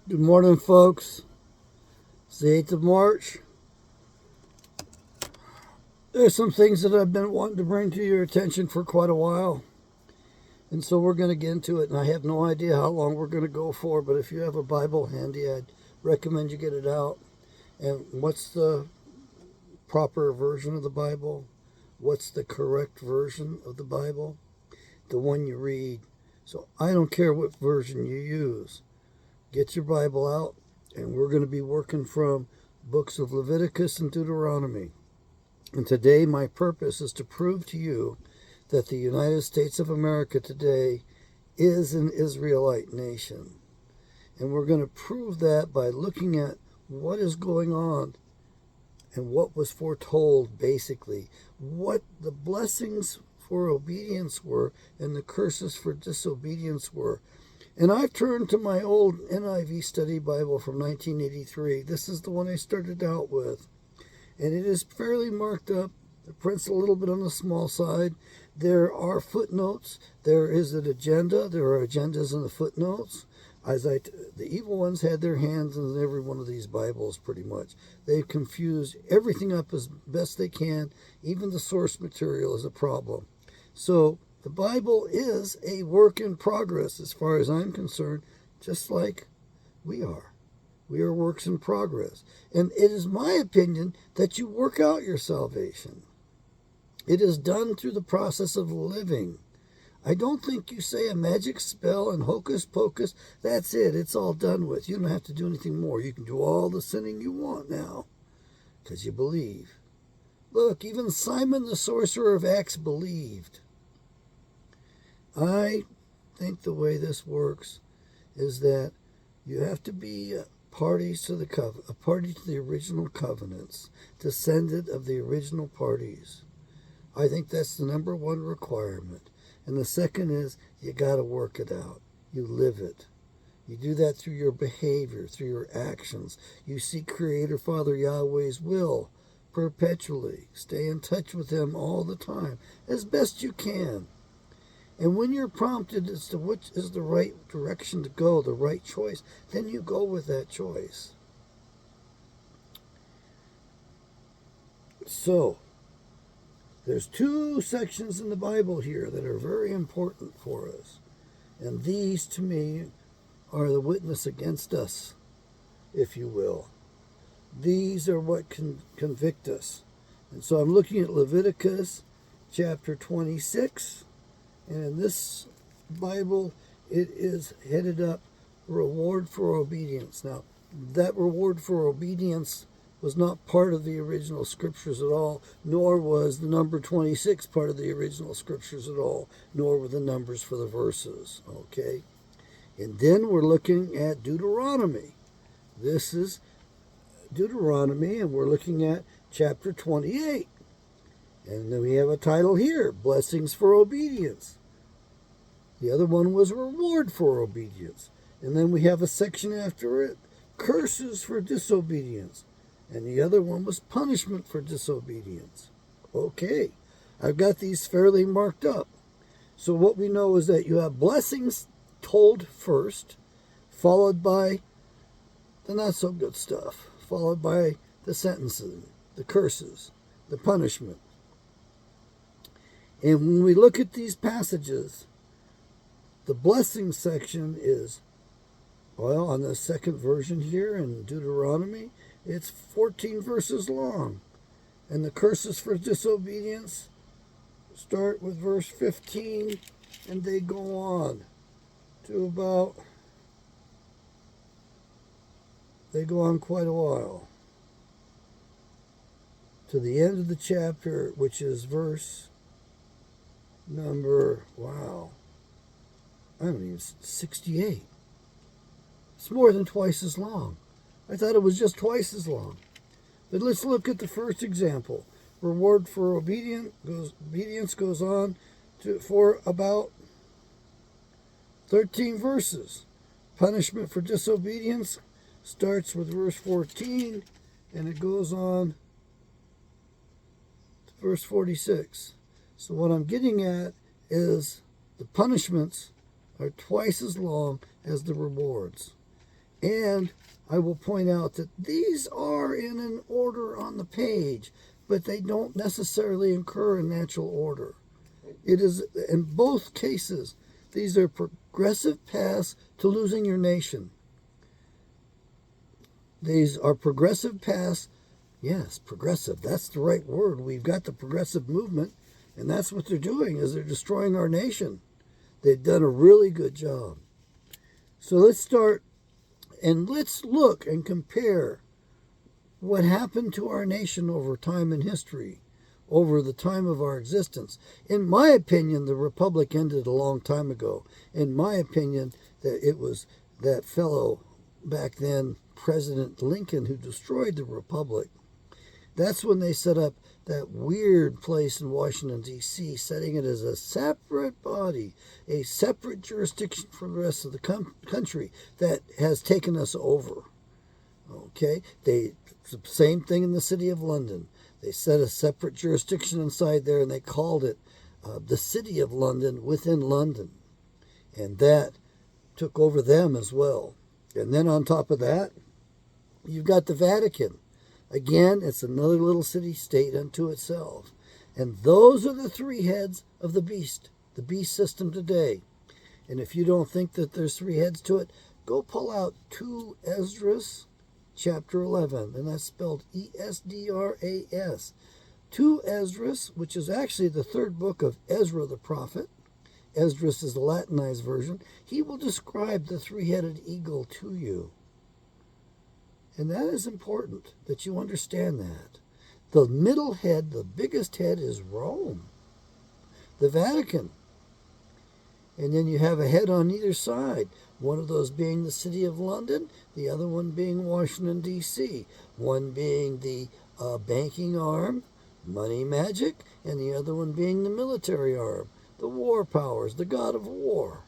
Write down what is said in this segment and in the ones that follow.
Good morning, folks. It's the 8th of March. There's some things that I've been wanting to bring to your attention for quite a while. And so we're going to get into it. And I have no idea how long we're going to go for. But if you have a Bible handy, I'd recommend you get it out. And what's the proper version of the Bible? What's the correct version of the Bible? The one you read. So I don't care what version you use. Get your Bible out. And we're going to be working from books of Leviticus and Deuteronomy. And today my purpose is to prove to you that the United States of America today is an Israelite nation. And we're going to prove that by looking at what is going on and what was foretold, basically. What the blessings for obedience were and the curses for disobedience were. And I've turned to my old NIV study Bible from 1983. This is the one I started out with. And it is fairly marked up. The print's a little bit on the small side. There are footnotes. There is an agenda. There are agendas in the footnotes. The evil ones had their hands in every one of these Bibles, pretty much. They've confused everything up as best they can. Even the source material is a problem. So the Bible is a work in progress as far as I'm concerned, just like we are. We are works in progress. And it is my opinion that you work out your salvation. It is done through the process of living. I don't think you say a magic spell and hocus pocus, that's it, it's all done with. You don't have to do anything more. You can do all the sinning you want now because you believe. Look, even Simon the sorcerer of Acts believed. I think the way this works is that you have to be parties to a party to the original covenants, descendant of the original parties. I think that's the number one requirement. And the second is you got to work it out. You live it. You do that through your behavior, through your actions. You seek Creator Father Yahweh's will perpetually. Stay in touch with Him all the time, as best you can. And when you're prompted as to which is the right direction to go, the right choice, then you go with that choice. So, there's two sections in the Bible here that are very important for us. And these, to me, are the witness against us, if you will. These are what can convict us. And so I'm looking at Leviticus chapter 26. And in this Bible, it is headed up reward for obedience. Now, that reward for obedience was not part of the original scriptures at all, nor was the number 26 part of the original scriptures at all, nor were the numbers for the verses, okay? And then we're looking at Deuteronomy. This is Deuteronomy, and we're looking at chapter 28. And then we have a title here, Blessings for Obedience. The other one was Reward for Obedience. And then we have a section after it, Curses for Disobedience. And the other one was Punishment for Disobedience. Okay, I've got these fairly marked up. So what we know is that you have blessings told first, followed by the not-so-good stuff, followed by the sentencing, the curses, the punishment. And when we look at these passages, the blessing section is, well, on the second version here in Deuteronomy, it's 14 verses long. And the curses for disobedience start with verse 15, and they go on to they go on quite a while. To the end of the chapter, which is verse number, 68. It's more than twice as long. I thought it was just twice as long. But let's look at the first example. Reward for obedience goes on for about 13 verses. Punishment for disobedience starts with verse 14, and it goes on to verse 46. So what I'm getting at is the punishments are twice as long as the rewards. And I will point out that these are in an order on the page, but they don't necessarily occur in natural order. It is, in both cases, these are progressive paths to losing your nation. These are progressive paths. Yes, progressive. That's the right word. We've got the progressive movement, and that's what they're doing, is they're destroying our nation. They've done a really good job. So let's start, and let's look and compare what happened to our nation over time in history, over the time of our existence. In my opinion, the republic ended a long time ago. In my opinion, that it was that fellow back then, President Lincoln, who destroyed the republic. That's when they set up that weird place in Washington, D.C., setting it as a separate body, a separate jurisdiction from the rest of the country that has taken us over. Okay? Same thing in the city of London. They set a separate jurisdiction inside there, and they called it the City of London within London. And that took over them as well. And then on top of that, you've got the Vatican. Again, it's another little city-state unto itself. And those are the three heads of the beast system today. And if you don't think that there's three heads to it, go pull out 2 Esdras, chapter 11, and that's spelled Esdras. 2 Esdras, which is actually the third book of Ezra the prophet. Esdras is the Latinized version. He will describe the three-headed eagle to you. And that is important that you understand that. The middle head, the biggest head, is Rome, the Vatican. And then you have a head on either side, one of those being the City of London, the other one being Washington, D.C., one being the banking arm, money magic, and the other one being the military arm, the war powers, the god of war.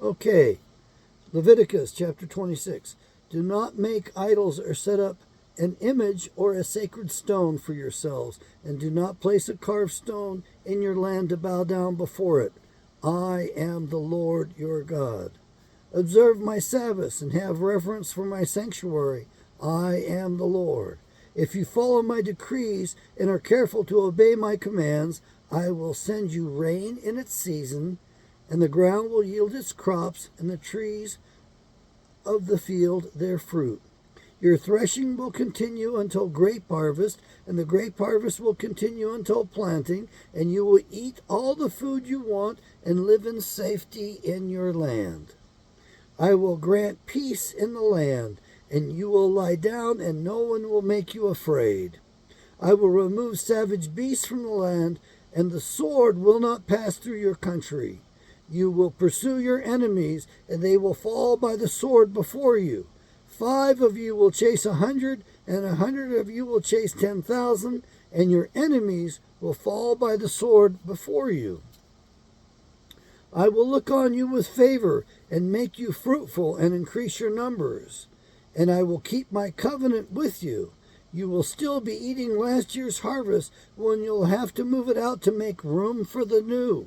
Okay, Leviticus chapter 26. Do not make idols or set up an image or a sacred stone for yourselves, and do not place a carved stone in your land to bow down before it. I am the Lord your God. Observe my Sabbaths and have reverence for my sanctuary. I am the Lord. If you follow my decrees and are careful to obey my commands, I will send you rain in its season, and the ground will yield its crops, and the trees of the field their fruit. Your threshing will continue until grape harvest, and the grape harvest will continue until planting, and you will eat all the food you want and live in safety in your land. I will grant peace in the land, and you will lie down, and no one will make you afraid. I will remove savage beasts from the land, and the sword will not pass through your country. You will pursue your enemies, and they will fall by the sword before you. 5 of you will chase 100, and 100 of you will chase 10,000, and your enemies will fall by the sword before you. I will look on you with favor and make you fruitful and increase your numbers. And I will keep my covenant with you. You will still be eating last year's harvest when you'll have to move it out to make room for the new.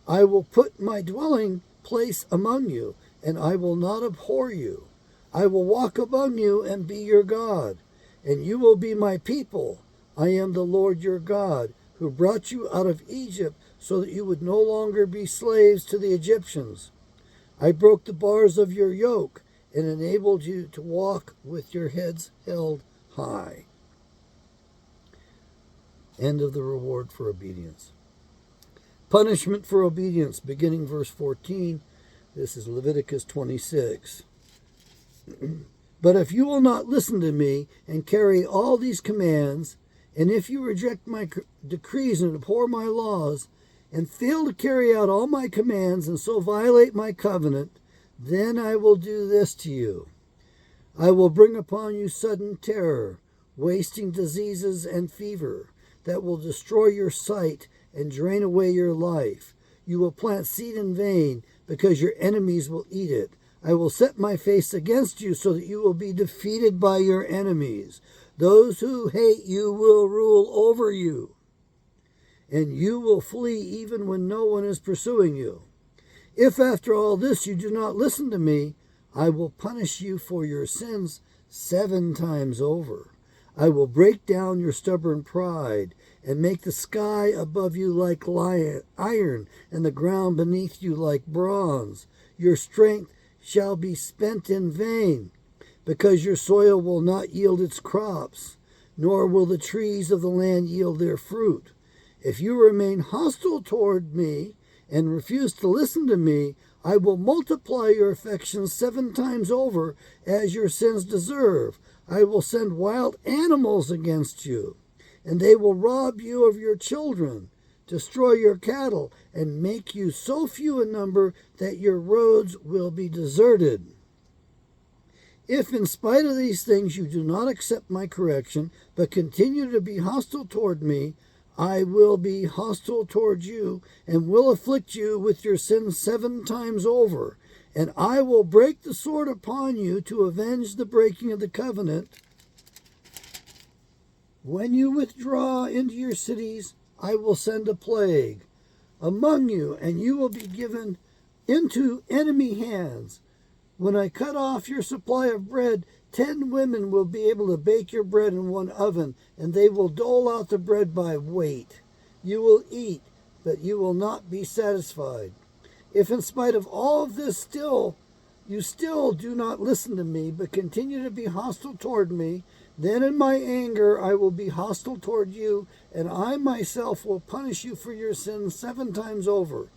I will put my dwelling place among you, and I will not abhor you. I will walk among you and be your God, and you will be my people. I am the Lord your God, who brought you out of Egypt so that you would no longer be slaves to the Egyptians. I broke the bars of your yoke and enabled you to walk with your heads held high. End of the reward for obedience. Punishment for obedience, beginning verse 14. This is Leviticus 26. But if you will not listen to me and carry all these commands, and if you reject my decrees and abhor my laws, and fail to carry out all my commands and so violate my covenant, then I will do this to you. I will bring upon you sudden terror, wasting diseases and fever, that will destroy your sight and drain away your life. You will plant seed in vain, because your enemies will eat it. I will set my face against you so that you will be defeated by your enemies. Those who hate you will rule over you, and you will flee even when no one is pursuing you. If after all this you do not listen to me, I will punish you for your sins 7 times over. I will break down your stubborn pride and make the sky above you like iron and the ground beneath you like bronze. Your strength shall be spent in vain, because your soil will not yield its crops, nor will the trees of the land yield their fruit. If you remain hostile toward me and refuse to listen to me, I will multiply your affections 7 times over as your sins deserve. I will send wild animals against you, and they will rob you of your children, destroy your cattle, and make you so few in number that your roads will be deserted. If in spite of these things you do not accept my correction, but continue to be hostile toward me, I will be hostile toward you, and will afflict you with your sins 7 times over. And I will break the sword upon you to avenge the breaking of the covenant. When you withdraw into your cities, I will send a plague among you, and you will be given into enemy hands. When I cut off your supply of bread, 10 women will be able to bake your bread in one oven, and they will dole out the bread by weight. You will eat, but you will not be satisfied. If in spite of all of this you still do not listen to me, but continue to be hostile toward me, then in my anger I will be hostile toward you, and I myself will punish you for your sins 7 times over.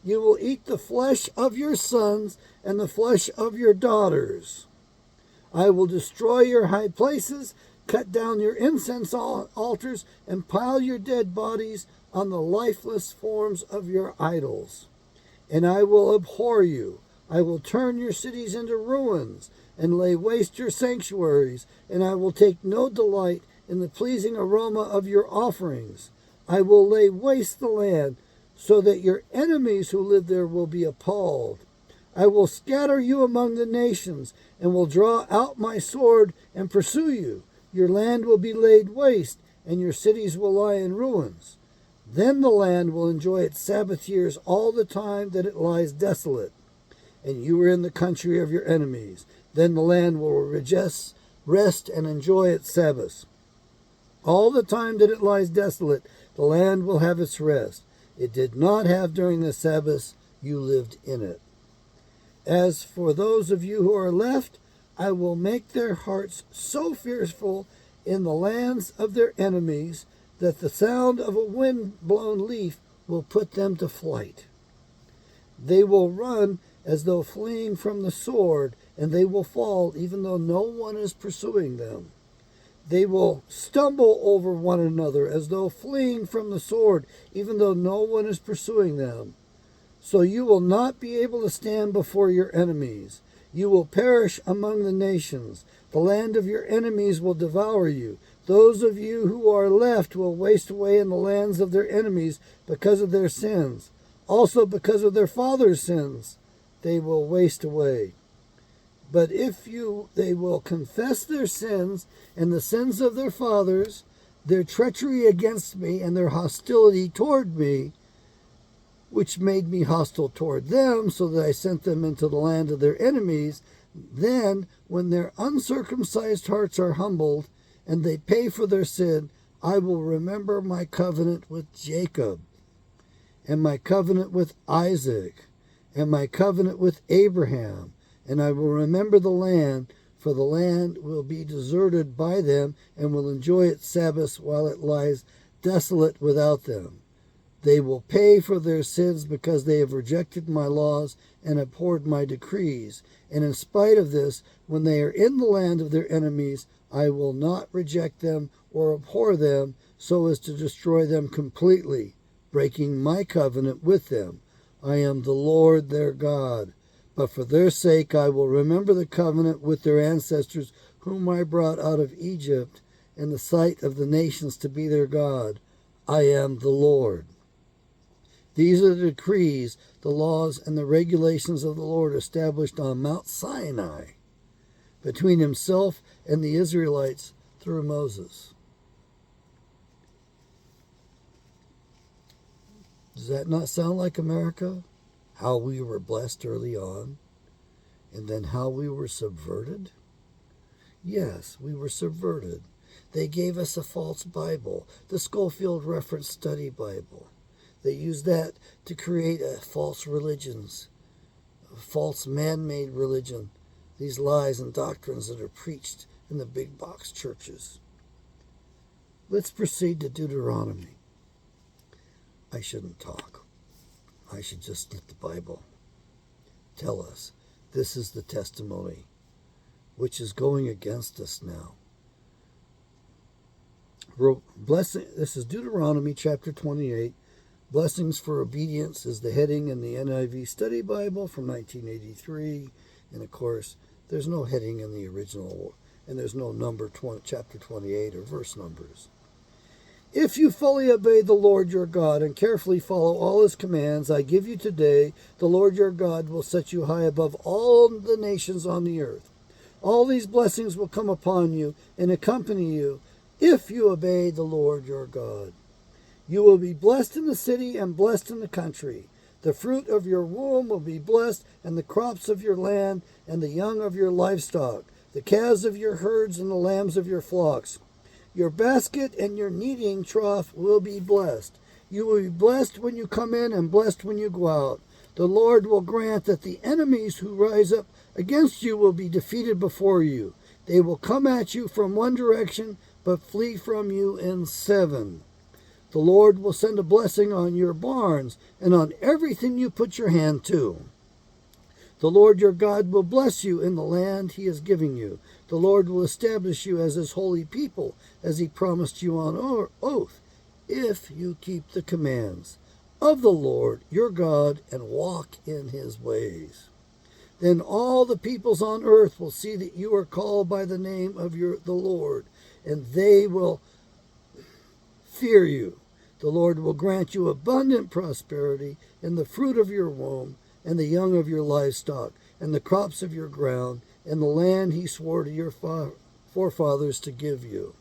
You will eat the flesh of your sons and the flesh of your daughters. I will destroy your high places, cut down your incense altars, and pile your dead bodies on the lifeless forms of your idols. And I will abhor you. I will turn your cities into ruins and lay waste your sanctuaries, and I will take no delight in the pleasing aroma of your offerings. I will lay waste the land, so that your enemies who live there will be appalled. I will scatter you among the nations, and will draw out my sword and pursue you. Your land will be laid waste, and your cities will lie in ruins. Then the land will enjoy its Sabbath years all the time that it lies desolate, and you are in the country of your enemies. Then the land will rest and enjoy its Sabbaths. All the time that it lies desolate, the land will have its rest. It did not have during the Sabbaths, you lived in it. As for those of you who are left, I will make their hearts so fearful in the lands of their enemies that the sound of a wind-blown leaf will put them to flight. They will run as though fleeing from the sword, and they will fall even though no one is pursuing them. They will stumble over one another as though fleeing from the sword, even though no one is pursuing them. So you will not be able to stand before your enemies. You will perish among the nations. The land of your enemies will devour you. Those of you who are left will waste away in the lands of their enemies because of their sins. Also because of their fathers' sins, they will waste away. But if they will confess their sins and the sins of their fathers, their treachery against me and their hostility toward me, which made me hostile toward them, so that I sent them into the land of their enemies, then, when their uncircumcised hearts are humbled, and they pay for their sin, I will remember my covenant with Jacob, and my covenant with Isaac, and my covenant with Abraham, and I will remember the land, for the land will be deserted by them, and will enjoy its Sabbaths while it lies desolate without them. They will pay for their sins because they have rejected my laws and abhorred my decrees. And in spite of this, when they are in the land of their enemies, I will not reject them or abhor them so as to destroy them completely, breaking my covenant with them. I am the Lord their God. But for their sake I will remember the covenant with their ancestors, whom I brought out of Egypt, in the sight of the nations to be their God. I am the Lord. These are the decrees, the laws, and the regulations of the Lord established on Mount Sinai between himself and the Israelites through Moses. Does that not sound like America? how we were blessed early on, and then how we were subverted? Yes, we were subverted. They gave us a false Bible, the Schofield Reference Study Bible. They used that to create a false religions, a false man-made religion, these lies and doctrines that are preached in the big box churches. Let's proceed to Deuteronomy. I shouldn't talk. I should just let the Bible tell us this is the testimony which is going against us now. This is Deuteronomy chapter 28. Blessings for Obedience is the heading in the NIV Study Bible from 1983. And of course, there's no heading in the original, and there's no number, chapter 28 or verse numbers. If you fully obey the Lord your God and carefully follow all his commands I give you today, the Lord your God will set you high above all the nations on the earth. All these blessings will come upon you and accompany you if you obey the Lord your God. You will be blessed in the city and blessed in the country. The fruit of your womb will be blessed, and the crops of your land, and the young of your livestock, the calves of your herds, and the lambs of your flocks. Your basket and your kneading trough will be blessed. You will be blessed when you come in and blessed when you go out. The Lord will grant that the enemies who rise up against you will be defeated before you. They will come at you from one direction, but flee from you in seven. The Lord will send a blessing on your barns and on everything you put your hand to. The Lord your God will bless you in the land he is giving you. The Lord will establish you as his holy people, as he promised you on oath, if you keep the commands of the Lord your God and walk in his ways. Then all the peoples on earth will see that you are called by the name of the Lord, and they will fear you. The Lord will grant you abundant prosperity in the fruit of your womb, and the young of your livestock, and the crops of your ground, and the land he swore to your forefathers to give you.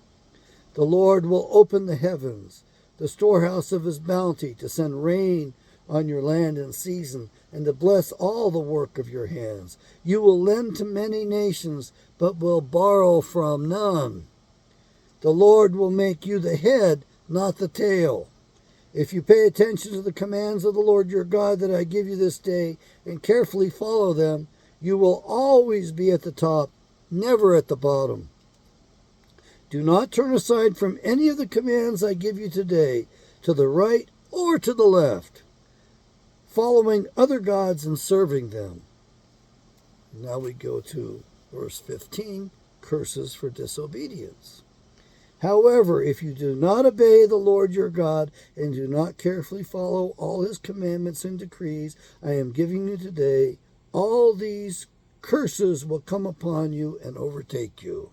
The Lord will open the heavens, the storehouse of his bounty, to send rain on your land in season, and to bless all the work of your hands. You will lend to many nations, but will borrow from none. The Lord will make you the head, not the tail. If you pay attention to the commands of the Lord your God that I give you this day, and carefully follow them, you will always be at the top, never at the bottom. Do not turn aside from any of the commands I give you today, to the right or to the left, following other gods and serving them. Now we go to verse 15, curses for disobedience. However, if you do not obey the Lord your God and do not carefully follow all his commandments and decrees I am giving you today, all these curses will come upon you and overtake you.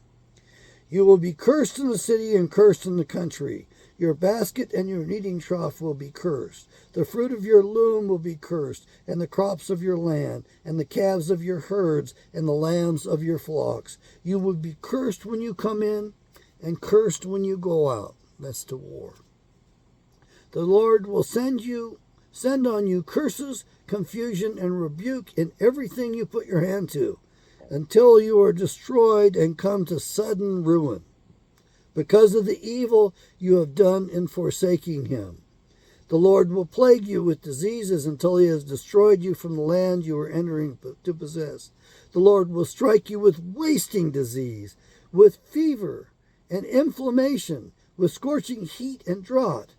You will be cursed in the city and cursed in the country. Your basket and your kneading trough will be cursed. The fruit of your loom will be cursed, and the crops of your land, and the calves of your herds, and the lambs of your flocks. You will be cursed when you come in, and cursed when you go out. That's to war. The Lord will send on you curses, confusion, and rebuke in everything you put your hand to, until you are destroyed and come to sudden ruin, because of the evil you have done in forsaking him. The Lord will plague you with diseases until he has destroyed you from the land you are entering to possess. The Lord will strike you with wasting disease, with fever and inflammation, with scorching heat and drought,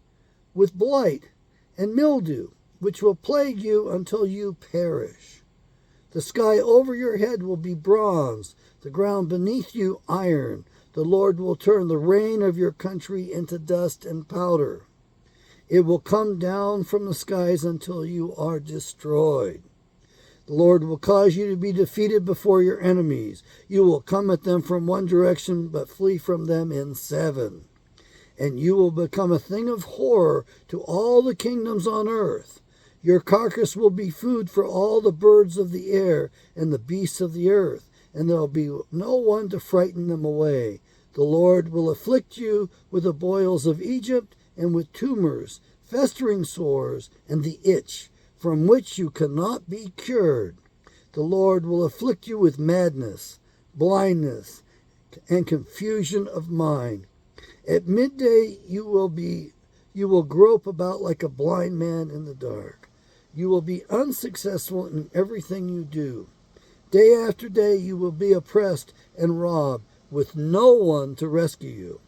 with blight and mildew, which will plague you until you perish. The sky over your head will be bronze, the ground beneath you iron. The Lord will turn the rain of your country into dust and powder. It will come down from the skies until you are destroyed. The Lord will cause you to be defeated before your enemies. You will come at them from one direction, but flee from them in seven. And you will become a thing of horror to all the kingdoms on earth. Your carcass will be food for all the birds of the air and the beasts of the earth, and there will be no one to frighten them away. The Lord will afflict you with the boils of Egypt and with tumors, festering sores, and the itch, from which you cannot be cured. The Lord will afflict you with madness, blindness, and confusion of mind. At midday you will grope about like a blind man in the dark. You will be unsuccessful in everything you do. Day after day you will be oppressed and robbed, with no one to rescue you.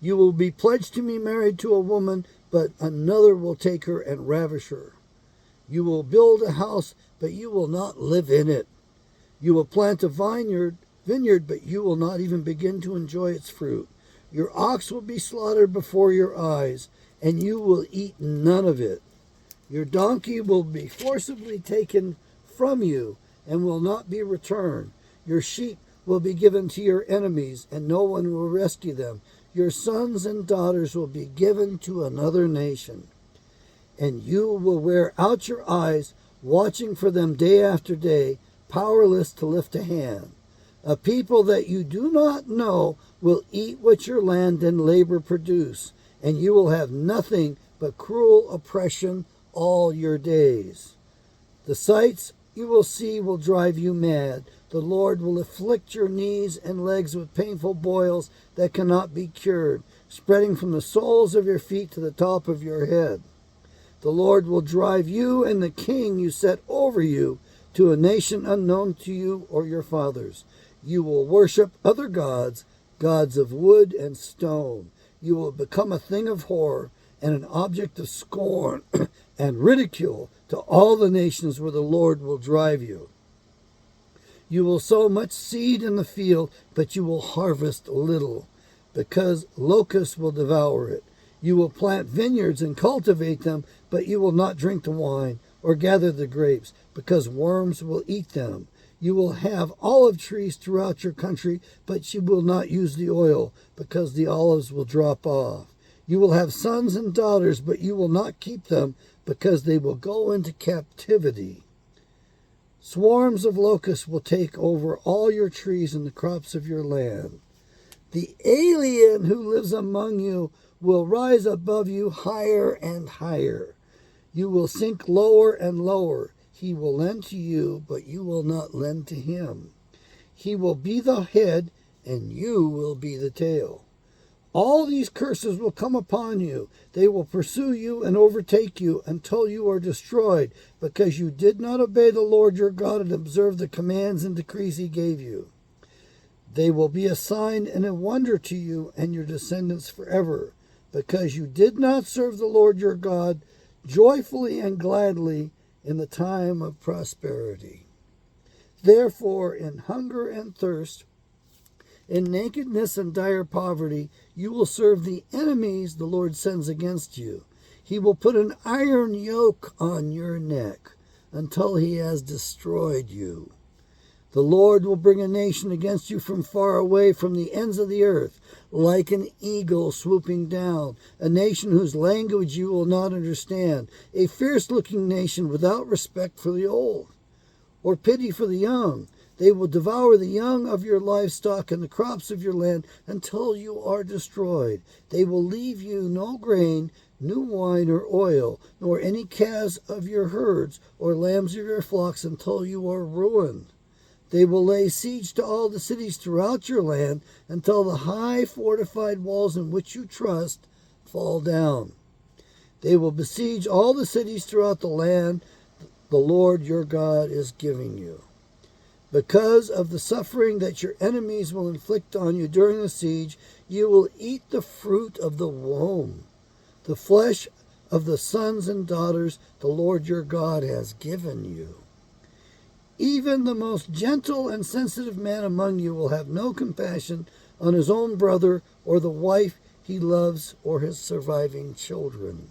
You will be pledged to be married to a woman, but another will take her and ravish her. You will build a house, but you will not live in it. You will plant a vineyard, but you will not even begin to enjoy its fruit. Your ox will be slaughtered before your eyes, and you will eat none of it. Your donkey will be forcibly taken from you and will not be returned. Your sheep will be given to your enemies, and no one will rescue them. Your sons and daughters will be given to another nation, and you will wear out your eyes, watching for them day after day, powerless to lift a hand. A people that you do not know will eat what your land and labor produce, and you will have nothing but cruel oppression all your days. The sights you will see will drive you mad. The Lord will afflict your knees and legs with painful boils that cannot be cured, spreading from the soles of your feet to the top of your head. The Lord will drive you and the king you set over you to a nation unknown to you or your fathers. You will worship other gods, gods of wood and stone. You will become a thing of horror and an object of scorn and ridicule to all the nations where the Lord will drive you. You will sow much seed in the field, but you will harvest little, because locusts will devour it. You will plant vineyards and cultivate them, but you will not drink the wine or gather the grapes, because worms will eat them. You will have olive trees throughout your country, but you will not use the oil, because the olives will drop off. You will have sons and daughters, but you will not keep them, because they will go into captivity. Swarms of locusts will take over all your trees and the crops of your land. The alien who lives among you will rise above you higher and higher. You will sink lower and lower. He will lend to you, but you will not lend to him. He will be the head, and you will be the tail. All these curses will come upon you. They will pursue you and overtake you until you are destroyed, because you did not obey the Lord your God and observe the commands and decrees he gave you. They will be a sign and a wonder to you and your descendants forever, because you did not serve the Lord your God joyfully and gladly in the time of prosperity. Therefore, in hunger and thirst, in nakedness and dire poverty, you will serve the enemies the Lord sends against you. He will put an iron yoke on your neck until he has destroyed you. The Lord will bring a nation against you from far away, from the ends of the earth, like an eagle swooping down, a nation whose language you will not understand, a fierce-looking nation without respect for the old or pity for the young. They will devour the young of your livestock and the crops of your land until you are destroyed. They will leave you no grain, new wine or oil, nor any calves of your herds or lambs of your flocks until you are ruined. They will lay siege to all the cities throughout your land until the high fortified walls in which you trust fall down. They will besiege all the cities throughout the land the Lord your God is giving you. Because of the suffering that your enemies will inflict on you during the siege, you will eat the fruit of the womb, the flesh of the sons and daughters the Lord your God has given you. Even the most gentle and sensitive man among you will have no compassion on his own brother or the wife he loves or his surviving children.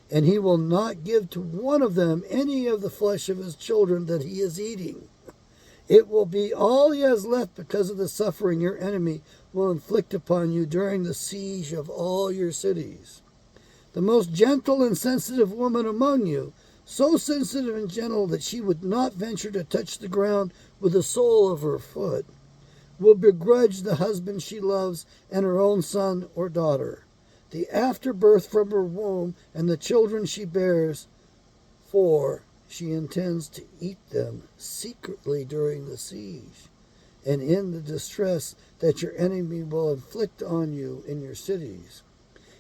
And he will not give to one of them any of the flesh of his children that he is eating. It will be all he has left because of the suffering your enemy will inflict upon you during the siege of all your cities. The most gentle and sensitive woman among you, so sensitive and gentle that she would not venture to touch the ground with the sole of her foot, will begrudge the husband she loves and her own son or daughter, the afterbirth from her womb and the children she bears for she intends to eat them secretly during the siege, and in the distress that your enemy will inflict on you in your cities.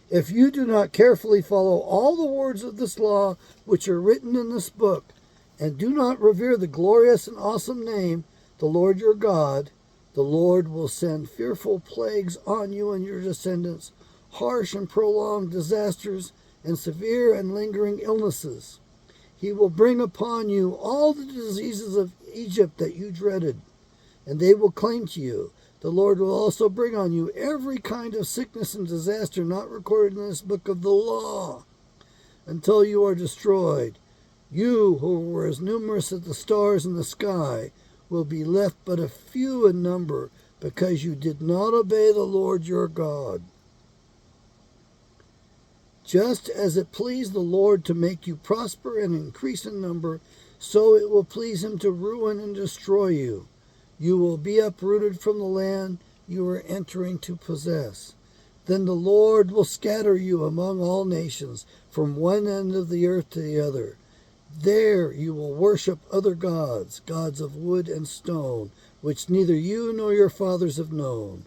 If you do not carefully follow all the words of this law which are written in this book, and do not revere the glorious and awesome name, the Lord your God, the Lord will send fearful plagues on you and your descendants, harsh and prolonged disasters, and severe and lingering illnesses. He will bring upon you all the diseases of Egypt that you dreaded, and they will cling to you. The Lord will also bring on you every kind of sickness and disaster not recorded in this book of the law, until you are destroyed. You, who were as numerous as the stars in the sky, will be left but a few in number, because you did not obey the Lord your God. Just as it pleased the Lord to make you prosper and increase in number, so it will please him to ruin and destroy you. You will be uprooted from the land you are entering to possess. Then the Lord will scatter you among all nations, from one end of the earth to the other. There you will worship other gods, gods of wood and stone, which neither you nor your fathers have known.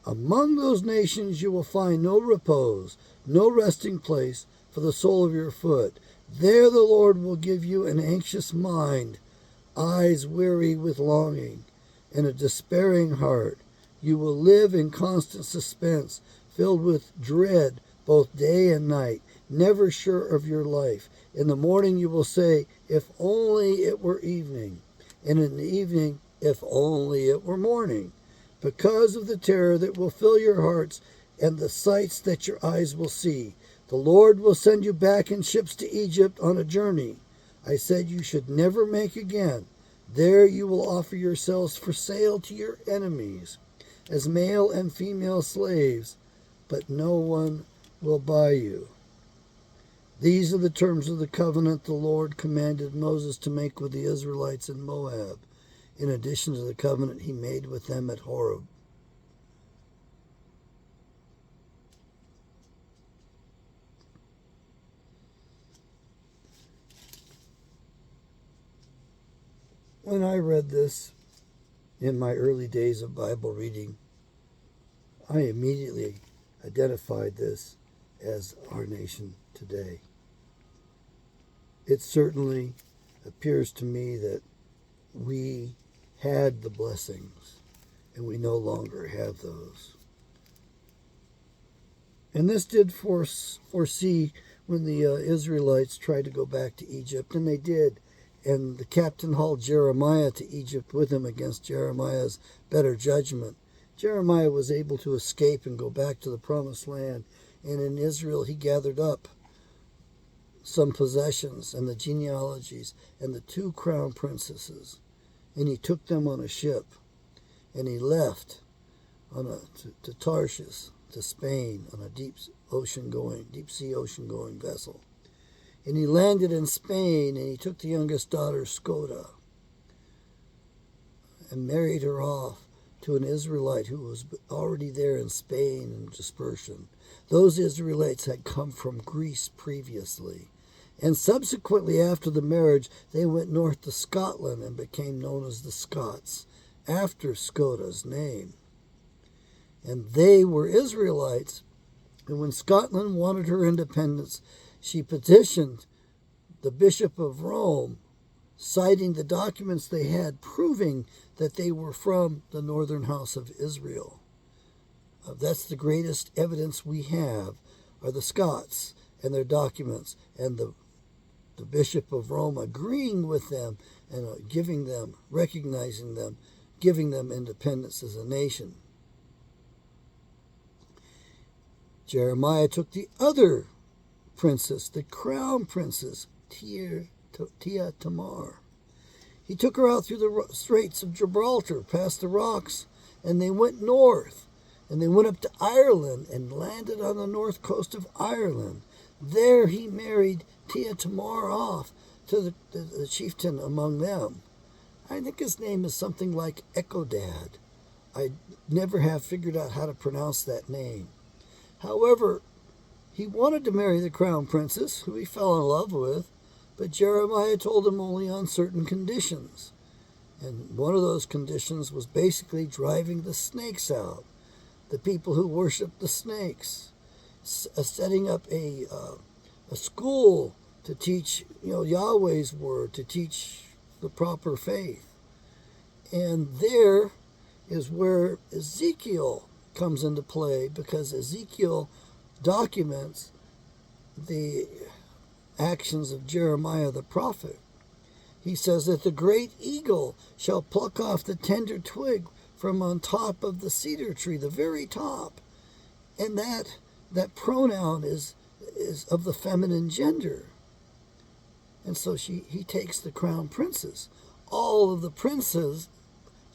Among those nations you will find no repose, no resting place for the sole of your foot. There the Lord will give you an anxious mind, eyes weary with longing, and a despairing heart. You will live in constant suspense, filled with dread both day and night, never sure of your life. In the morning you will say, if only it were evening, and in the evening, if only it were morning, because of the terror that will fill your hearts and the sights that your eyes will see. The Lord will send you back in ships to Egypt on a journey I said you should never make again. There you will offer yourselves for sale to your enemies as male and female slaves, but no one will buy you. These are the terms of the covenant the Lord commanded Moses to make with the Israelites in Moab, in addition to the covenant he made with them at Horeb. When I read this in my early days of Bible reading, I immediately identified this as our nation today. It certainly appears to me that we had the blessings and we no longer have those. And this did foresee when the Israelites tried to go back to Egypt, and they did. And the captain hauled Jeremiah to Egypt with him against Jeremiah's better judgment. Jeremiah was able to escape and go back to the promised land. And in Israel he gathered up some possessions and the genealogies and the 2 crown princesses. And he took them on a ship. And he left to Tarshish, to Spain, on a deep sea ocean going vessel. And he landed in Spain, and he took the youngest daughter, Skoda, and married her off to an Israelite who was already there in Spain in dispersion. Those Israelites had come from Greece previously. And subsequently, after the marriage, they went north to Scotland and became known as the Scots, after Skoda's name. And they were Israelites, and when Scotland wanted her independence, she petitioned the Bishop of Rome, citing the documents they had proving that they were from the northern house of Israel. That's the greatest evidence we have, are the Scots and their documents, and the Bishop of Rome agreeing with them and giving them, recognizing them, giving them independence as a nation. Jeremiah took the other princess, the crown princess, Tia Tamar. He took her out through the Straits of Gibraltar, past the rocks, and they went north. And they went up to Ireland and landed on the north coast of Ireland. There he married Tia Tamar off to the chieftain among them. I think his name is something like Ecodad. I never have figured out how to pronounce that name. However, he wanted to marry the crown princess, who he fell in love with, But Jeremiah told him only on certain conditions. And one of those conditions was basically driving the snakes out, the people who worshiped the snakes, setting up a school to teach, Yahweh's word, to teach the proper faith. And there is where Ezekiel comes into play, because Ezekiel documents the actions of Jeremiah the prophet. He says that the great eagle shall pluck off the tender twig from on top of the cedar tree, the very top. And that pronoun is of the feminine gender. And so he takes the crown princess. All of the princes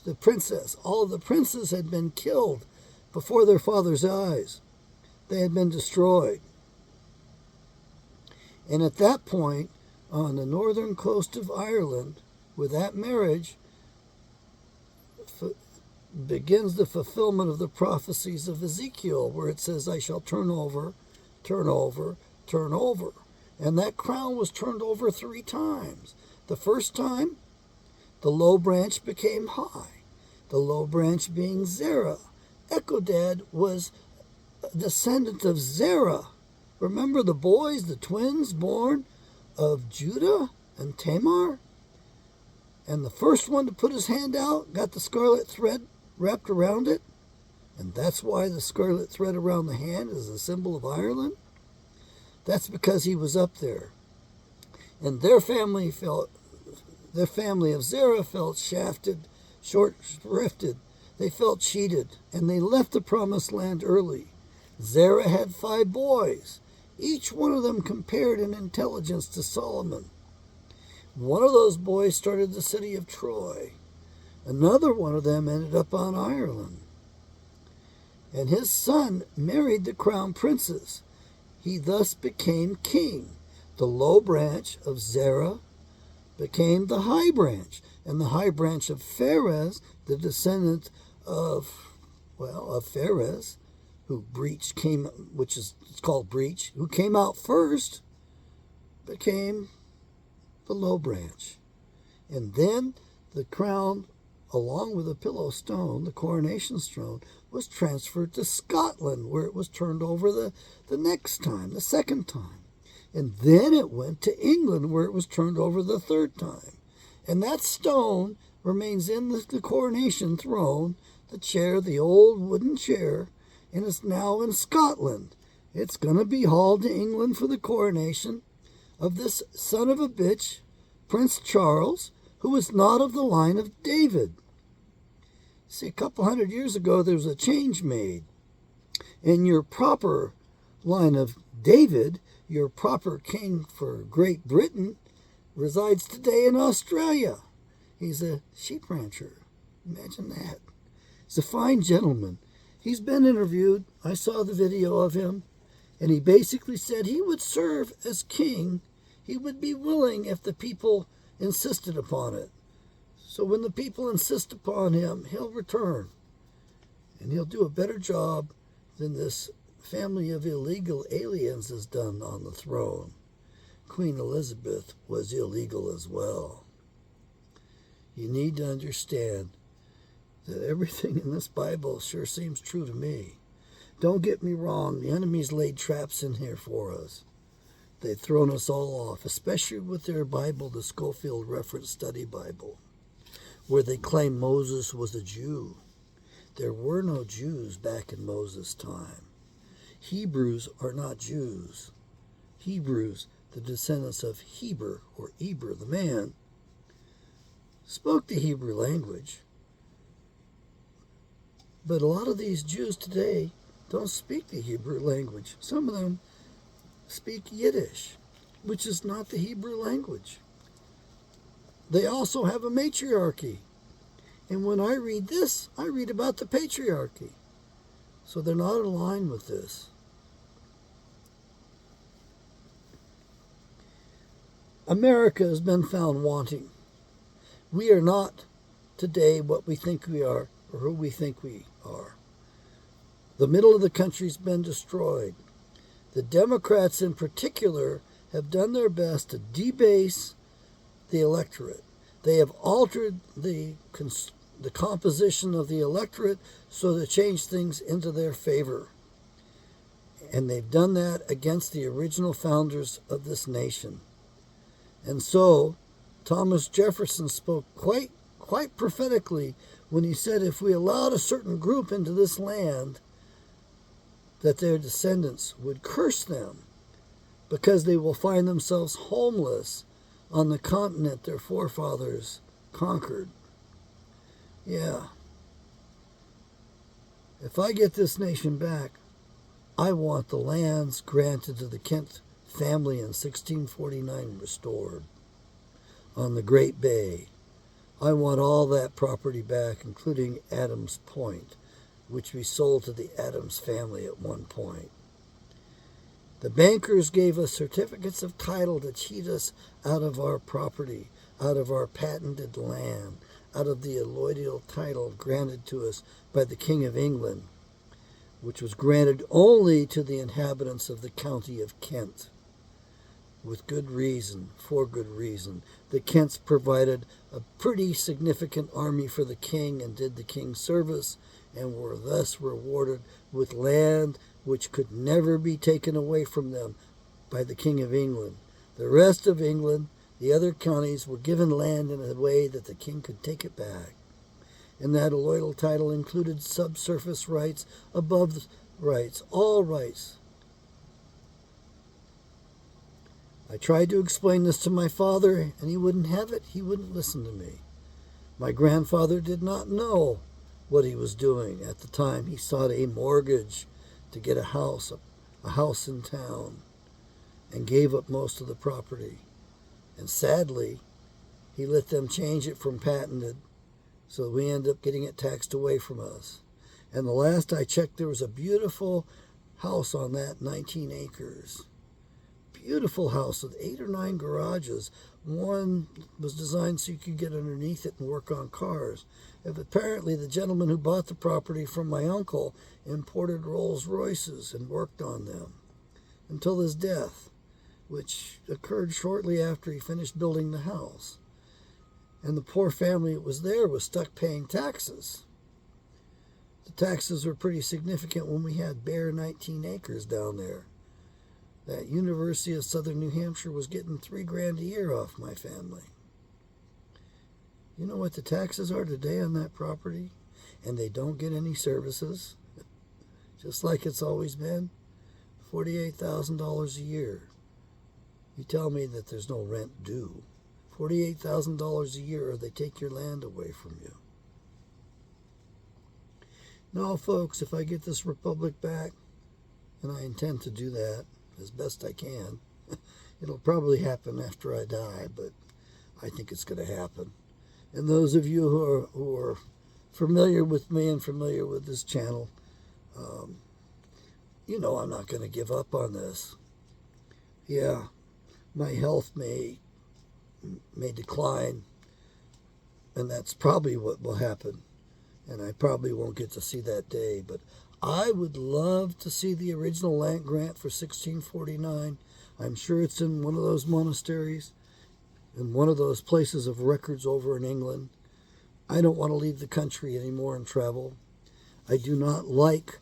had been killed before their father's eyes. They had been destroyed. And at that point, on the northern coast of Ireland, with that marriage, begins the fulfillment of the prophecies of Ezekiel, where it says, I shall turn over, turn over, turn over. And that crown was turned over 3 times. The first time, the low branch became high, the low branch being Zerah. Echodad was a descendant of Zerah. Remember the boys, the twins born of Judah and Tamar? And the first one to put his hand out got the scarlet thread wrapped around it. And that's why the scarlet thread around the hand is a symbol of Ireland. That's because he was up there. And their family of Zerah felt shafted, short-shrifted. They felt cheated, and they left the promised land early. Zerah had 5 boys. Each one of them compared in intelligence to Solomon. One of those boys started the city of Troy. Another one of them ended up on Ireland. And his son married the crown princess. He thus became king. The low branch of Zerah became the high branch. And the high branch of Pharez, the descendant of Pharez, who came out first, became the low branch. And then the crown, along with the pillow stone, the coronation stone, was transferred to Scotland, where it was turned over the next time, the second time. And then it went to England, where it was turned over the 3rd time. And that stone remains in the coronation throne, the chair, the old wooden chair, and is now in Scotland. It's going to be hauled to England for the coronation of this son of a bitch, Prince Charles, who is not of the line of David. See, a couple hundred years ago, there was a change made. In your proper line of David, your proper king for Great Britain, resides today in Australia. He's a sheep rancher. Imagine that. He's a fine gentleman. He's been interviewed. I saw the video of him. And he basically said he would serve as king. He would be willing if the people insisted upon it. So when the people insist upon him, he'll return. And he'll do a better job than this family of illegal aliens has done on the throne. Queen Elizabeth was illegal as well. You need to understand that everything in this Bible sure seems true to me. Don't get me wrong, the enemy's laid traps in here for us. They've thrown us all off, especially with their Bible, the Schofield Reference Study Bible, where they claim Moses was a Jew. There were no Jews back in Moses' time. Hebrews are not Jews. Hebrews, the descendants of Heber, or Eber, the man, spoke the Hebrew language. But a lot of these Jews today don't speak the Hebrew language. Some of them speak Yiddish, which is not the Hebrew language. They also have a matriarchy. And when I read this, I read about the patriarchy. So they're not in line with this. America has been found wanting. We are not today what we think we are or who we think we are. The middle of the country's been destroyed. The Democrats in particular have done their best to debase the electorate. They have altered the composition of the electorate so to change things into their favor. And they've done that against the original founders of this nation. And so Thomas Jefferson spoke quite prophetically when he said if we allowed a certain group into this land, that their descendants would curse them because they will find themselves homeless on the continent their forefathers conquered. Yeah. If I get this nation back, I want the lands granted to the Kent family in 1649 restored on the Great Bay. I want all that property back, including Adams Point, which we sold to the Adams family at one point. The bankers gave us certificates of title to cheat us out of our property, out of our patented land, out of the allodial title granted to us by the King of England, which was granted only to the inhabitants of the county of Kent. With good reason, for good reason. The Kents provided a pretty significant army for the king and did the king's service, and were thus rewarded with land which could never be taken away from them by the King of England. The rest of England, the other counties, were given land in a way that the king could take it back. And that allodial title included subsurface rights, above rights, all rights. I tried to explain this to my father, and he wouldn't have it. He wouldn't listen to me. My grandfather did not know what he was doing. At the time, he sought a mortgage to get a house in town, and gave up most of the property. And sadly, he let them change it from patented, so we end up getting it taxed away from us. And the last I checked, there was a beautiful house on that, 19 acres. Beautiful house with 8 or 9 garages. One was designed so you could get underneath it and work on cars. And apparently the gentleman who bought the property from my uncle imported Rolls Royces and worked on them until his death, which occurred shortly after he finished building the house. And the poor family that was there was stuck paying taxes. The taxes were pretty significant when we had bare 19 acres down there. That University of Southern New Hampshire was getting $3,000 a year off my family. You know what the taxes are today on that property? And they don't get any services, just like it's always been. $48,000 a year. You tell me that there's no rent due. $48,000 a year, or they take your land away from you. No, folks, if I get this republic back, and I intend to do that as best I can, it'll probably happen after I die, but I think it's going to happen. And those of you who are familiar with me and familiar with this channel, you know I'm not going to give up on this. Yeah, my health may decline, and that's probably what will happen, and I probably won't get to see that day, but I would love to see the original land grant for 1649. I'm sure it's in one of those monasteries, in one of those places of records over in England. I don't want to leave the country anymore and travel. I do not like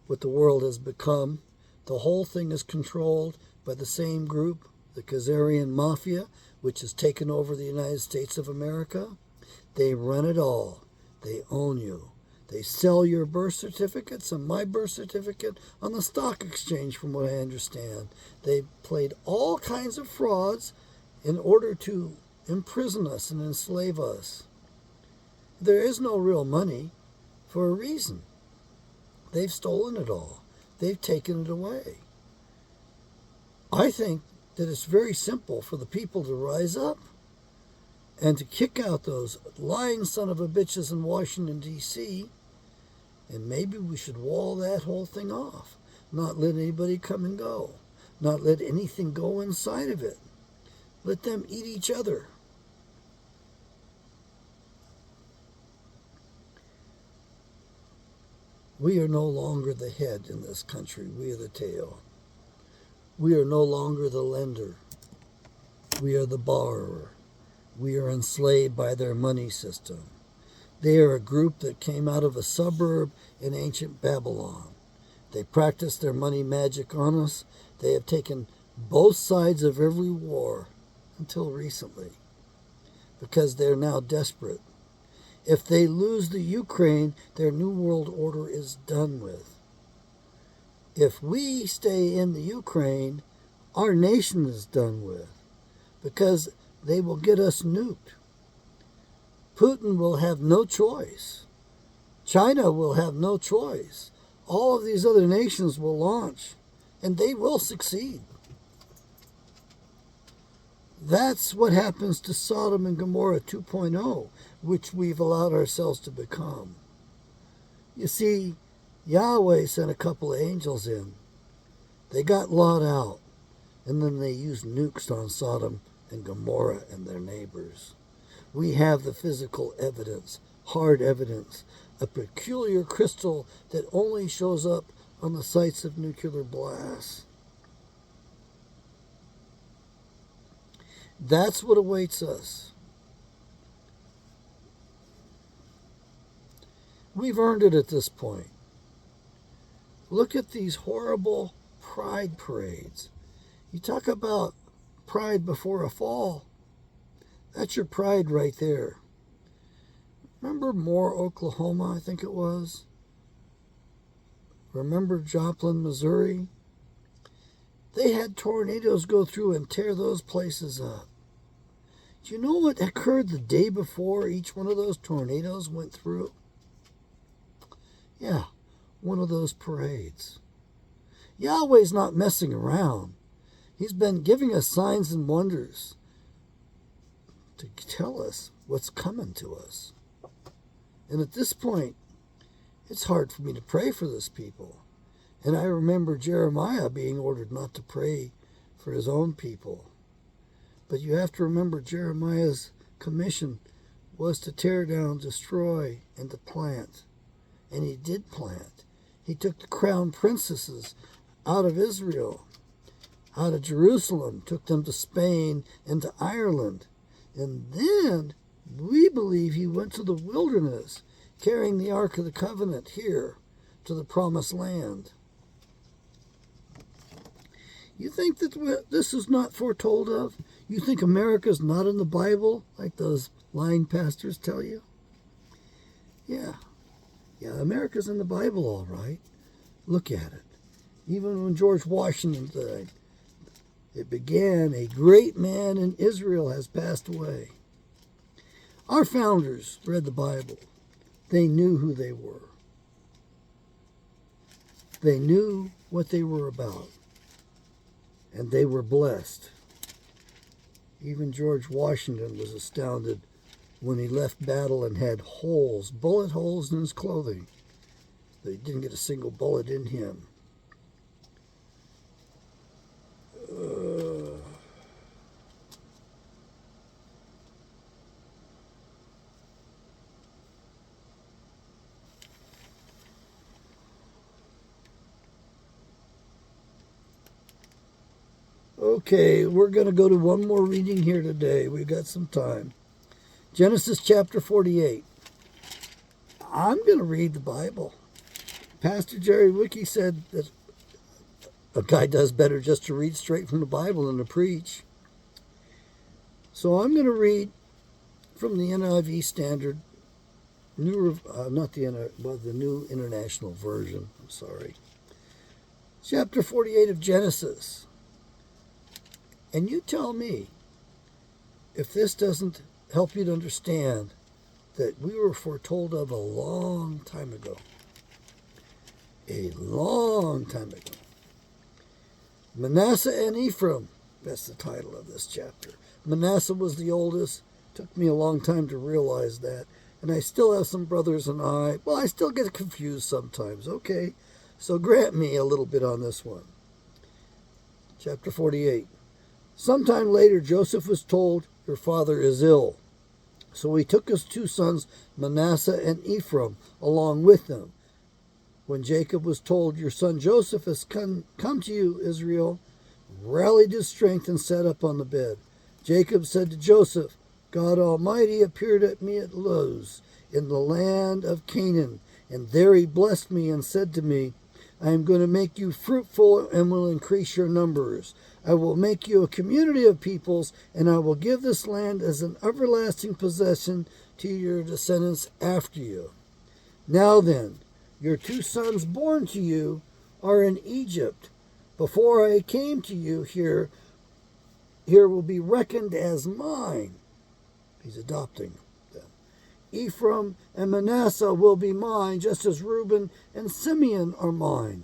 what the world has become. The whole thing is controlled by the same group, the Khazarian Mafia, which has taken over the United States of America. They run it all. They own you. They sell your birth certificates and my birth certificate on the stock exchange, from what I understand. They played all kinds of frauds in order to imprison us and enslave us. There is no real money for a reason. They've stolen it all. They've taken it away. I think that it's very simple for the people to rise up and to kick out those lying son of a bitches in Washington, D.C., and maybe we should wall that whole thing off. Not let anybody come and go. Not let anything go inside of it. Let them eat each other. We are no longer the head in this country. We are the tail. We are no longer the lender. We are the borrower. We are enslaved by their money system. They are a group that came out of a suburb in ancient Babylon. They practice their money magic on us. They have taken both sides of every war until recently because they're now desperate. If they lose the Ukraine, their New World Order is done with. If we stay in the Ukraine, our nation is done with because they will get us nuked. Putin will have no choice. China will have no choice. All of these other nations will launch, and they will succeed. That's what happens to Sodom and Gomorrah 2.0, which we've allowed ourselves to become. You see, Yahweh sent a couple of angels in. They got Lot out, and then they used nukes on Sodom and Gomorrah and their neighbors. We have the physical evidence, hard evidence, a peculiar crystal that only shows up on the sites of nuclear blasts. That's what awaits us. We've earned it at this point. Look at these horrible pride parades. You talk about pride before a fall. That's your pride right there. Remember Moore, Oklahoma, I think it was? Remember Joplin, Missouri? They had tornadoes go through and tear those places up. Do you know what occurred the day before each one of those tornadoes went through? Yeah, one of those parades. Yahweh's not messing around. He's been giving us signs and wonders to tell us what's coming to us. And at this point, it's hard for me to pray for this people. And I remember Jeremiah being ordered not to pray for his own people. But you have to remember Jeremiah's commission was to tear down, destroy, and to plant. And he did plant. He took the crown princesses out of Israel, out of Jerusalem, took them to Spain and to Ireland. And then we believe he went to the wilderness, carrying the Ark of the Covenant here to the Promised Land. You think that this is not foretold of? You think America's not in the Bible, like those lying pastors tell you? Yeah, America's in the Bible, all right. Look at it. Even when George Washington died, it began, a great man in Israel has passed away. Our founders read the Bible. They knew who they were. They knew what they were about. And they were blessed. Even George Washington was astounded when he left battle and had holes, bullet holes in his clothing. But he didn't get a single bullet in him. Okay, we're going to go to one more reading here today. We've got some time. Genesis chapter 48. I'm going to read the Bible. Pastor Jerry Wicke said that a guy does better just to read straight from the Bible than to preach. So I'm going to read from the NIV Standard, the New International Version. I'm sorry. Chapter 48 of Genesis. And you tell me if this doesn't help you to understand that we were foretold of a long time ago. A long time ago. Manasseh and Ephraim, that's the title of this chapter. Manasseh was the oldest. Took me a long time to realize that. And I still have some brothers and I still get confused sometimes. Okay, so grant me a little bit on this one. Chapter 48. Sometime later, Joseph was told, "Your father is ill." So he took his two sons, Manasseh and Ephraim, along with them. When Jacob was told, "Your son Joseph has come to you, Israel," rallied his strength and sat up on the bed. Jacob said to Joseph, God Almighty appeared at me at Luz in the land of Canaan, and there he blessed me and said to me, I am going to make you fruitful and will increase your numbers. I will make you a community of peoples, and I will give this land as an everlasting possession to your descendants after you. Now then, your 2 sons born to you are in Egypt. Before I came to you here will be reckoned as mine. He's adopting them. Ephraim and Manasseh will be mine, just as Reuben and Simeon are mine.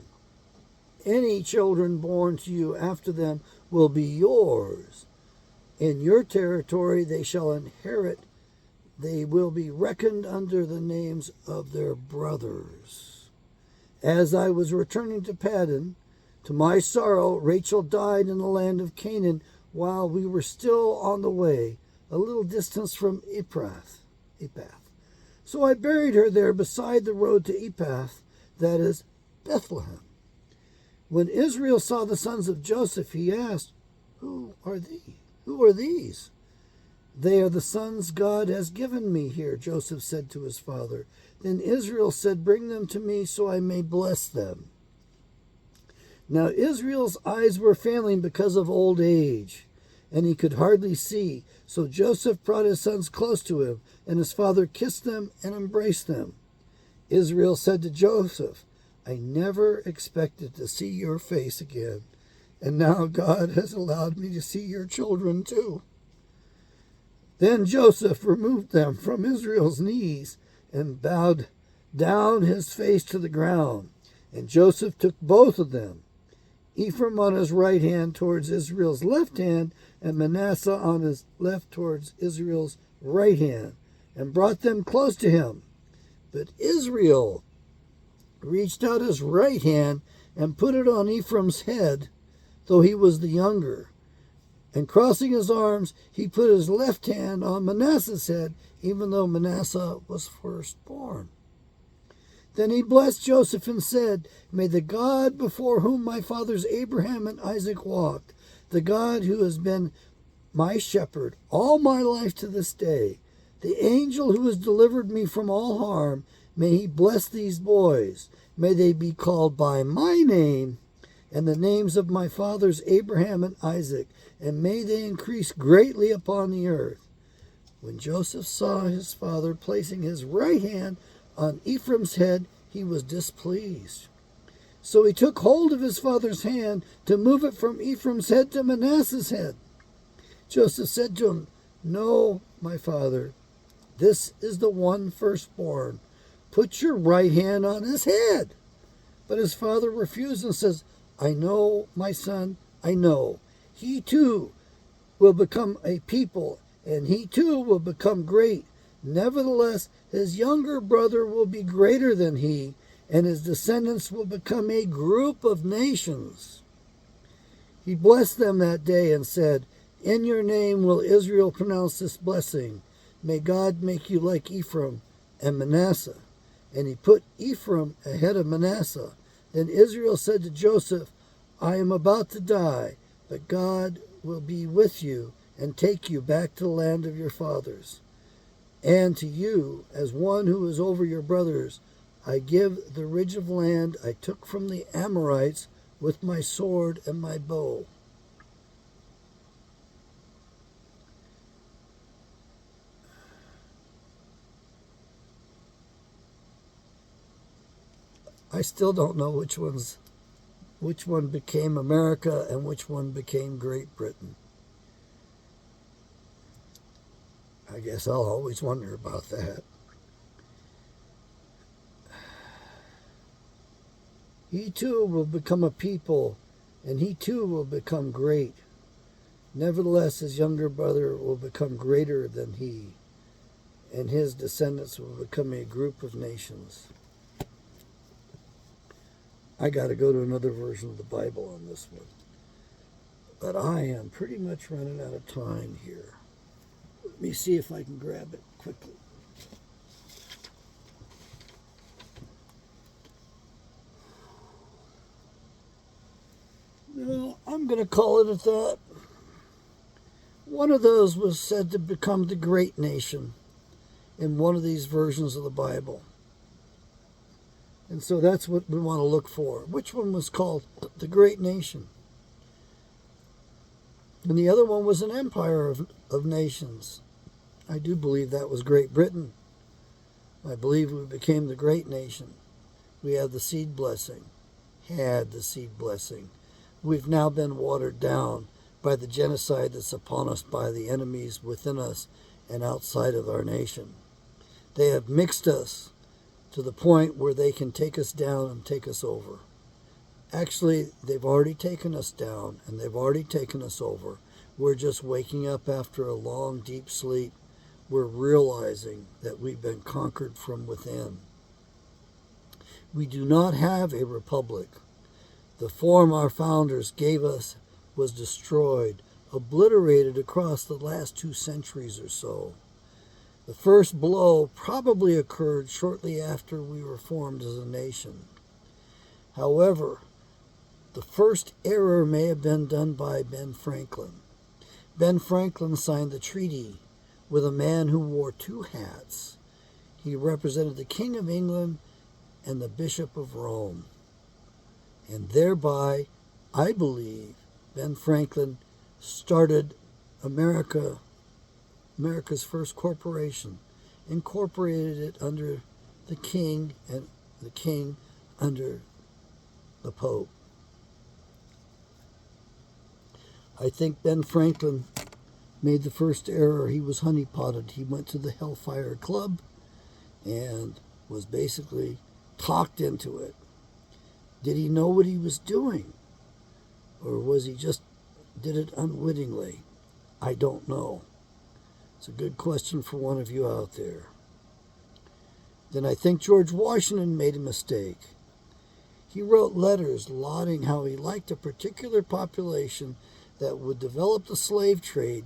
Any children born to you after them will be yours. In your territory they shall inherit. They will be reckoned under the names of their brothers. As I was returning to Paddan, to my sorrow, Rachel died in the land of Canaan while we were still on the way, a little distance from Ephrath. So I buried her there beside the road to Ephrath, that is, Bethlehem. When Israel saw the sons of Joseph, he asked, Who are these? They are the sons God has given me here, Joseph said to his father. Then Israel said, Bring them to me so I may bless them. Now Israel's eyes were failing because of old age, and he could hardly see. So Joseph brought his sons close to him, and his father kissed them and embraced them. Israel said to Joseph, I never expected to see your face again, and now God has allowed me to see your children too. Then Joseph removed them from Israel's knees and bowed down his face to the ground. And Joseph took both of them, Ephraim on his right hand towards Israel's left hand, and Manasseh on his left towards Israel's right hand, and brought them close to him. But Israel reached out his right hand and put it on Ephraim's head, though he was the younger. And crossing his arms, he put his left hand on Manasseh's head, even though Manasseh was firstborn. Then he blessed Joseph and said, May the God before whom my fathers Abraham and Isaac walked, the God who has been my shepherd all my life to this day, the angel who has delivered me from all harm, may he bless these boys. May they be called by my name and the names of my fathers Abraham and Isaac, and may they increase greatly upon the earth. When Joseph saw his father placing his right hand on Ephraim's head, he was displeased. So he took hold of his father's hand to move it from Ephraim's head to Manasseh's head. Joseph said to him, No, my father, this is the one firstborn. Put your right hand on his head. But his father refused and says, I know, my son, I know. He too will become a people, and he too will become great. Nevertheless, his younger brother will be greater than he, and his descendants will become a group of nations. He blessed them that day and said, In your name will Israel pronounce this blessing. May God make you like Ephraim and Manasseh. And he put Ephraim ahead of Manasseh. Then Israel said to Joseph, I am about to die, but God will be with you and take you back to the land of your fathers. And to you, as one who is over your brothers, I give the ridge of land I took from the Amorites with my sword and my bow. I still don't know which one became America and which one became Great Britain. I guess I'll always wonder about that. He too will become a people, and he too will become great. Nevertheless, his younger brother will become greater than he, and his descendants will become a group of nations. I got to go to another version of the Bible on this one. But I am pretty much running out of time here. Let me see if I can grab it quickly. No, I'm going to call it at that. One of those was said to become the great nation in one of these versions of the Bible. And so that's what we want to look for. Which one was called the great nation? And the other one was an empire of nations. I do believe that was Great Britain. I believe we became the great nation. We had the seed blessing. We've now been watered down by the genocide that's upon us by the enemies within us and outside of our nation. They have mixed us to the point where they can take us down and take us over. Actually, they've already taken us down and they've already taken us over. We're just waking up after a long, deep sleep. We're realizing that we've been conquered from within. We do not have a republic. The form our founders gave us was destroyed, obliterated across the last 2 centuries or so. The first blow probably occurred shortly after we were formed as a nation. However, the first error may have been done by Ben Franklin. Ben Franklin signed the treaty with a man who wore 2 hats. He represented the King of England and the Bishop of Rome. And thereby, I believe, Ben Franklin started America's first corporation, incorporated it under the king and the king under the Pope. I think Ben Franklin made the first error. He was honeypotted. He went to the Hellfire Club and was basically talked into it. Did he know what he was doing? Or was he just did it unwittingly? I don't know. It's a good question for one of you out there. Then I think George Washington made a mistake. He wrote letters lauding how he liked a particular population that would develop the slave trade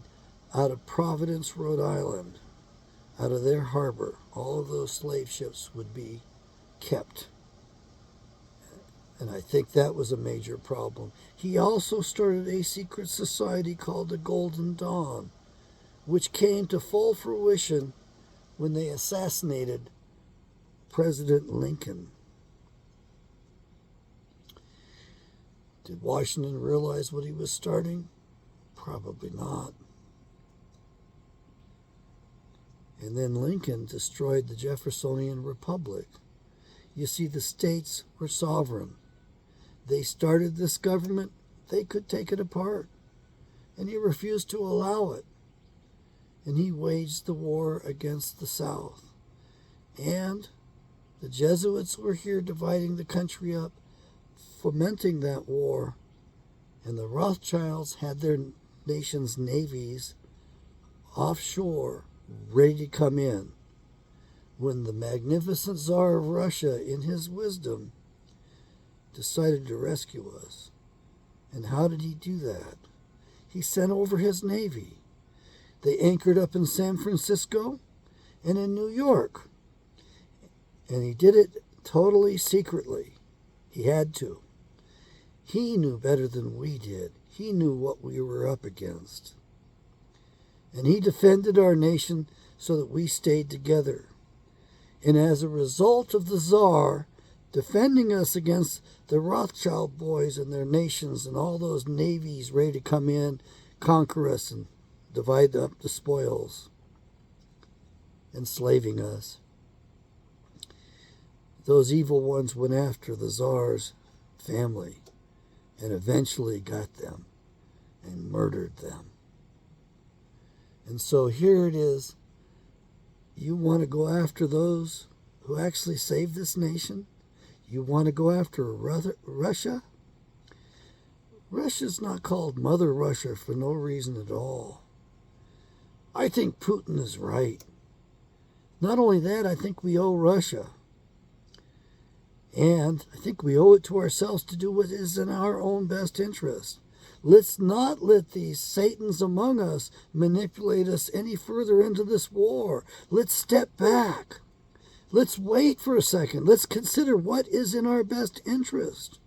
out of Providence, Rhode Island. Out of their harbor, all of those slave ships would be kept. And I think that was a major problem. He also started a secret society called the Golden Dawn, which came to full fruition when they assassinated President Lincoln. Did Washington realize what he was starting? Probably not. And then Lincoln destroyed the Jeffersonian Republic. You see, the states were sovereign. They started this government. They could take it apart. And he refused to allow it. And he waged the war against the South. And the Jesuits were here dividing the country up, fomenting that war. And the Rothschilds had their nation's navies offshore, ready to come in. When the magnificent Tsar of Russia, in his wisdom, decided to rescue us. And how did he do that? He sent over his navy. They anchored up in San Francisco and in New York. And he did it totally secretly. He had to. He knew better than we did. He knew what we were up against. And he defended our nation so that we stayed together. And as a result of the Tsar defending us against the Rothschild boys and their nations and all those navies ready to come in, conquer us, and divide up the spoils, enslaving us, those evil ones went after the Tsar's family and eventually got them and murdered them. And so here it is. You want to go after those who actually saved this nation? You want to go after Russia? Russia's not called Mother Russia for no reason at all. I think Putin is right. Not only that, I think we owe Russia. And I think we owe it to ourselves to do what is in our own best interest. Let's not let these Satans among us manipulate us any further into this war. Let's step back. Let's wait for a second. Let's consider what is in our best interest.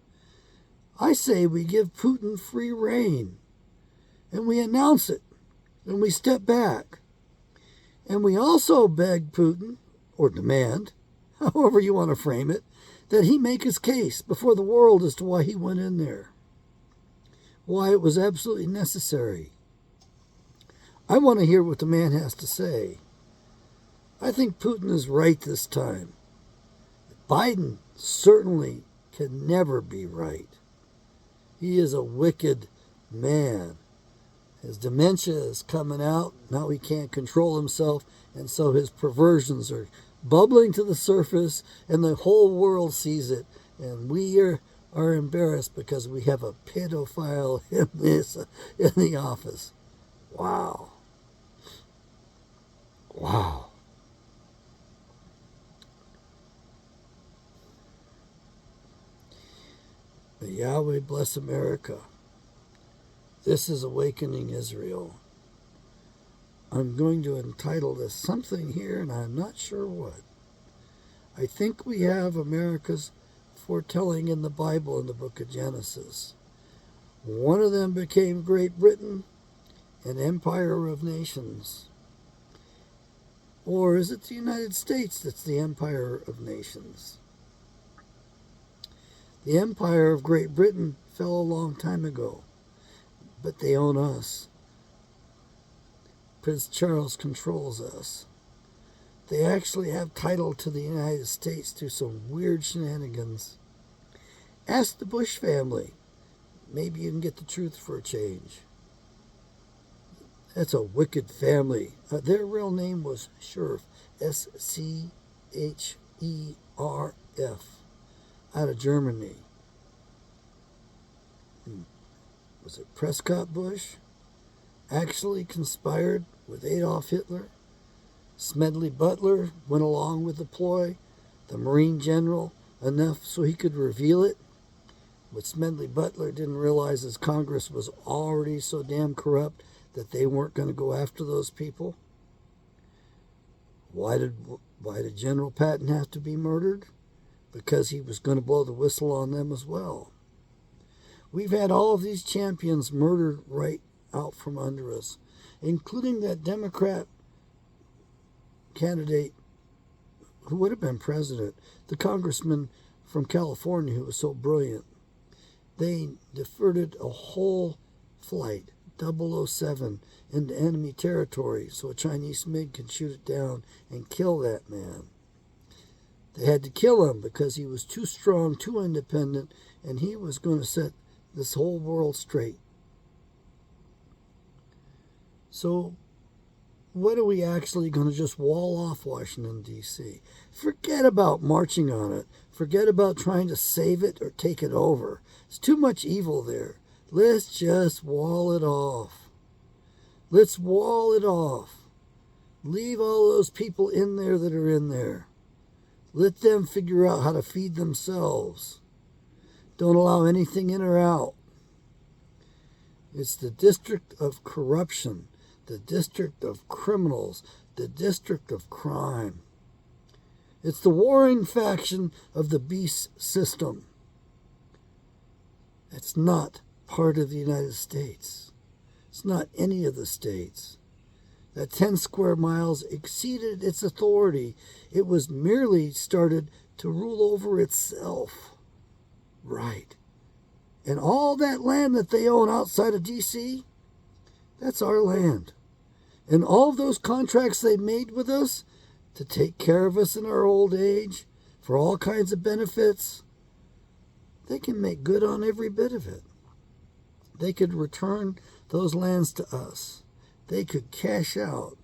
I say we give Putin free rein, and we announce it. And we step back. And we also beg Putin, or demand, however you want to frame it, that he make his case before the world as to why he went in there. Why it was absolutely necessary. I want to hear what the man has to say. I think Putin is right this time. Biden certainly can never be right. He is a wicked man. His dementia is coming out. Now he can't control himself, and so his perversions are bubbling to the surface, and the whole world sees it. And we are embarrassed because we have a pedophile in the office. Wow. Wow. May Yahweh bless America. This is Awakening Israel. I'm going to entitle this something here, and I'm not sure what. I think we have America's foretelling in the Bible in the book of Genesis. One of them became Great Britain, an empire of nations. Or is it the United States that's the empire of nations? The empire of Great Britain fell a long time ago, but they own us. Prince Charles controls us. They actually have title to the United States through some weird shenanigans. Ask the Bush family. Maybe you can get the truth for a change. That's a wicked family. Their real name was Scherf, S-C-H-E-R-F, out of Germany. Was it Prescott Bush? Actually conspired with Adolf Hitler. Smedley Butler went along with the ploy, the Marine general, enough so he could reveal it. But Smedley Butler didn't realize his Congress was already so damn corrupt that they weren't going to go after those people. Why did General Patton have to be murdered? Because he was going to blow the whistle on them as well. We've had all of these champions murdered right out from under us, including that Democrat candidate who would have been president, the congressman from California who was so brilliant. They diverted a whole flight, 007, into enemy territory so a Chinese MiG could shoot it down and kill that man. They had to kill him because he was too strong, too independent, and he was going to set this whole world straight. So, what are we actually going to just wall off Washington, D.C.? Forget about marching on it. Forget about trying to save it or take it over. It's too much evil there. Let's just wall it off. Let's wall it off. Leave all those people in there that are in there. Let them figure out how to feed themselves. Don't allow anything in or out. It's the district of corruption, the district of criminals, the district of crime. It's the warring faction of the beast system. It's not part of the United States. It's not any of the states. That 10 square miles exceeded its authority. It was merely started to rule over itself. Right. And all that land that they own outside of D.C., that's our land. And all of those contracts they made with us to take care of us in our old age, for all kinds of benefits, they can make good on every bit of it. They could return those lands to us. They could cash out.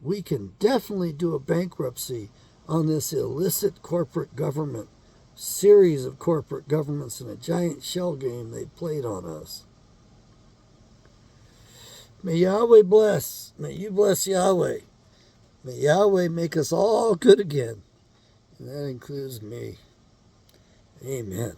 We can definitely do a bankruptcy on this illicit corporate government, series of corporate governments, and a giant shell game they played on us. May Yahweh bless. May you bless Yahweh. May Yahweh make us all good again. And that includes me. Amen.